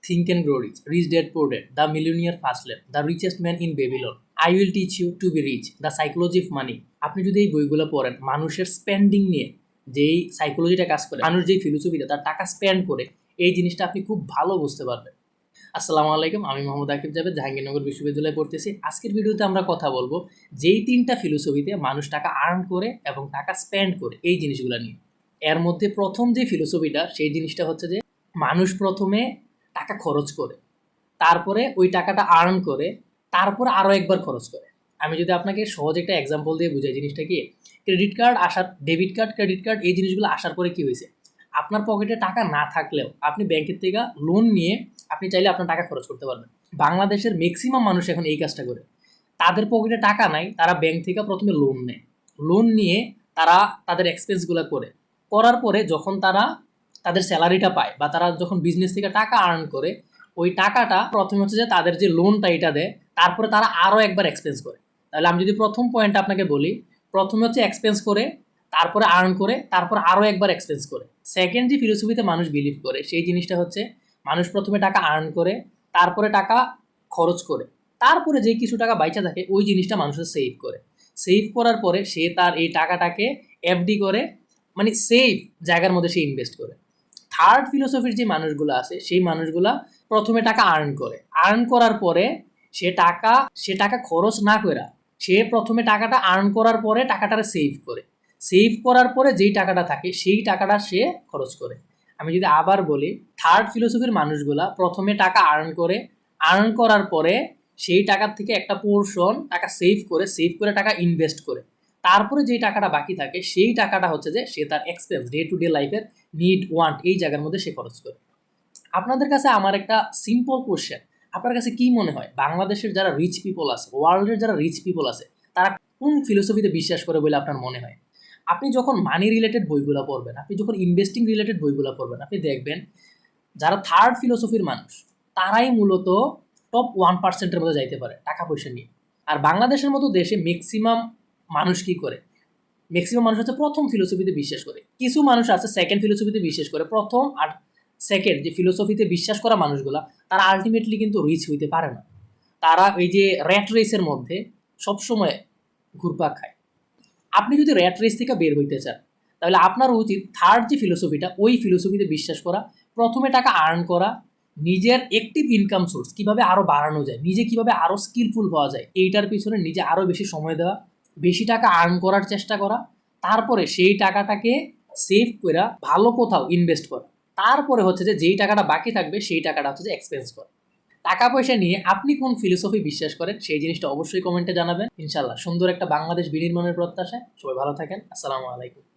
Think and Grow Rich, Rich Dad Poor Dad, The Millionaire Fast Lane, The Richest Man in Babylon, I Will Teach You to Be Rich, The Psychology of Money। আপনি যদি এই বইগুলো পড়েন, মানুষের spending নিয়ে যেই সাইকোলজিটা কাজ করে, মানুষ যেই ফিলোসফিটা তার টাকা স্পেন্ড করে, এই জিনিসটা আপনি খুব ভালো বুঝতে পারবেন। আসসালামু আলাইকুম, আমি মোহাম্মদ আকিব জাভেদ, জাহাঙ্গীরনগর বিশ্ববিদ্যালয়ে পড়তেছি। আজকের ভিডিওতে আমরা কথা বলবো যেই তিনটা ফিলোসফিতে মানুষ টাকা আর্ন করে এবং টাকা স্পেন্ড করে এই জিনিসগুলো নিয়ে। এর মধ্যে প্রথম যে ফিলোসফিটা, সেই জিনিসটা হচ্ছে যে মানুষ প্রথমে টাকা খরচ করে, তারপরে ওই টাকাটা আর্ন করে, তারপরে আরও একবার খরচ করে। আমি যদি আপনাকে সহজ একটা এক্সাম্পল দিয়ে বুঝাই, জিনিসটা কি, ক্রেডিট কার্ড আসার, ডেবিট কার্ড, ক্রেডিট কার্ড, এই জিনিসগুলো আসার পরে কি হয়েছে, আপনার পকেটে টাকা না থাকলেও আপনি ব্যাংকের থেকে লোন নিয়ে আপনি চাইলে আপনার টাকা খরচ করতে পারবেন। বাংলাদেশের ম্যাক্সিমাম মানুষ এখন এই কাজটা করে। তাদের পকেটে টাকা নাই, তারা ব্যাংক থেকে প্রথমে লোন নেয়, লোন নিয়ে তারা তাদের এক্সপেন্সগুলো করে, করার পরে যখন তারা তাদের স্যালারিটা পায় বা তারা যখন বিজনেস থেকে টাকা আর্ন করে, ওই টাকাটা প্রথমে হচ্ছে যে তাদের যে লোনটা এটা দেয়, তারপরে তারা আরও একবার এক্সপেন্স করে। তাহলে আমি যদি প্রথম পয়েন্টটা আপনাকে বলি, প্রথমে হচ্ছে এক্সপেন্স করে, তারপরে আর্ন করে, তারপর আরও একবার এক্সপেন্স করে। সেকেন্ড যে ফিলোসফিতে মানুষ বিলিভ করে, সেই জিনিসটা হচ্ছে মানুষ প্রথমে টাকা আর্ন করে, তারপরে টাকা খরচ করে, তারপরে যে কিছু টাকা বাইচা থাকে ওই জিনিসটা মানুষের সেভ করে। সেভ করার পরে সে তার এই টাকাটাকে এফডি করে, মানে সেভ জায়গার মধ্যে সে ইনভেস্ট করে। থার্ড ফিলোসফির যে মানুষগুলো আছে, সেই মানুষগুলা প্রথমে টাকা আর্ন করে, আর্ন করার পরে সে টাকা খরচ না করে, সে প্রথমে টাকাটা আর্ন করার পরে টাকাটা সেভ করে, সেভ করার পরে যেই টাকাটা থাকে সেই টাকাটা সে খরচ করে। আমি যদি আবার বলি, থার্ড ফিলোসফির মানুষগুলা প্রথমে টাকা আর্ন করে, আর্ন করার পরে সেই টাকার থেকে একটা পোর্শন টাকা সেভ করে, সেভ করে টাকা ইনভেস্ট করে, তারপরে যেই টাকাটা বাকি থাকে সেই টাকাটা হচ্ছে যে সে তার এক্সপেন্স, ডে টু ডে লাইফের নিড, ওয়ান্ট, এই জায়গার মধ্যে সে খরচ করে। আপনাদের কাছে আমার একটা সিম্পল কোশ্চেন, আপনার কাছে কি মনে হয় বাংলাদেশের যারা রিচ পিপল আছে, ওয়ার্ল্ডের যারা রিচ পিপল আছে, তারা কোন ফিলোসফিতে বিশ্বাস করে বলে আপনার মনে হয়? আপনি যখন মানি রিলেটেড বইগুলো পড়বেন, আপনি যখন ইনভেস্টিং রিলেটেড বইগুলো পড়বেন, আপনি দেখবেন যারা থার্ড ফিলোসফির মানুষ, তারাই মূলত টপ 1%-এর মধ্যে যাইতে পারে টাকা পয়সা নিয়ে। আর বাংলাদেশের মতো দেশে ম্যাক্সিমাম মানুষ কি করে, ম্যাক্সিমাম মানুষ হচ্ছে প্রথম ফিলোসফিতে বিশ্বাস করে। কিছু মানুষ আছে সেকেন্ড ফিলোসফিতে বিশ্বাস করে। প্রথম আর সেকেন্ড যে ফিলোসফিতে বিশ্বাস করা মানুষগুলা, তারা আলটিমেটলি কিন্তু রিচ হইতে পারে না। তারা এই যে র্যাট রেসের মধ্যে সবসময় ঘুরপাক খায়। আপনি যদি র্যাট রেস থেকে বের হইতে চান, তাহলে আপনার উচিত থার্ড যে ফিলোসফিটা, ওই ফিলোসফিতে বিশ্বাস করা, প্রথমে টাকা আর্ন করা, নিজের অ্যাক্টিভ ইনকাম সোর্স কীভাবে আরও বাড়ানো যায়, নিজে কীভাবে আরও স্কিলফুল হওয়া যায়, এইটার পিছনে নিজে আরও বেশি সময় দেওয়া, বেশি টাকা আর্ন করার চেষ্টা করা, তারপরে সেই টাকাটাকে সেভ করে ভালো কোথাও ইনভেস্ট করা, তারপরে হচ্ছে যে যেই টাকাটা বাকি থাকবে সেই টাকাটা হচ্ছে যে এক্সপেন্স করা। টাকা পয়সা নিয়ে আপনি কোন ফিলোসফি বিশ্বাস করেন, সেই জিনিসটা অবশ্যই কমেন্টে জানাবেন। ইনশাল্লাহ সুন্দর একটা বাংলাদেশ বিনির্মাণের প্রত্যাশায় সবাই ভালো থাকেন। আসসালামু আলাইকুম।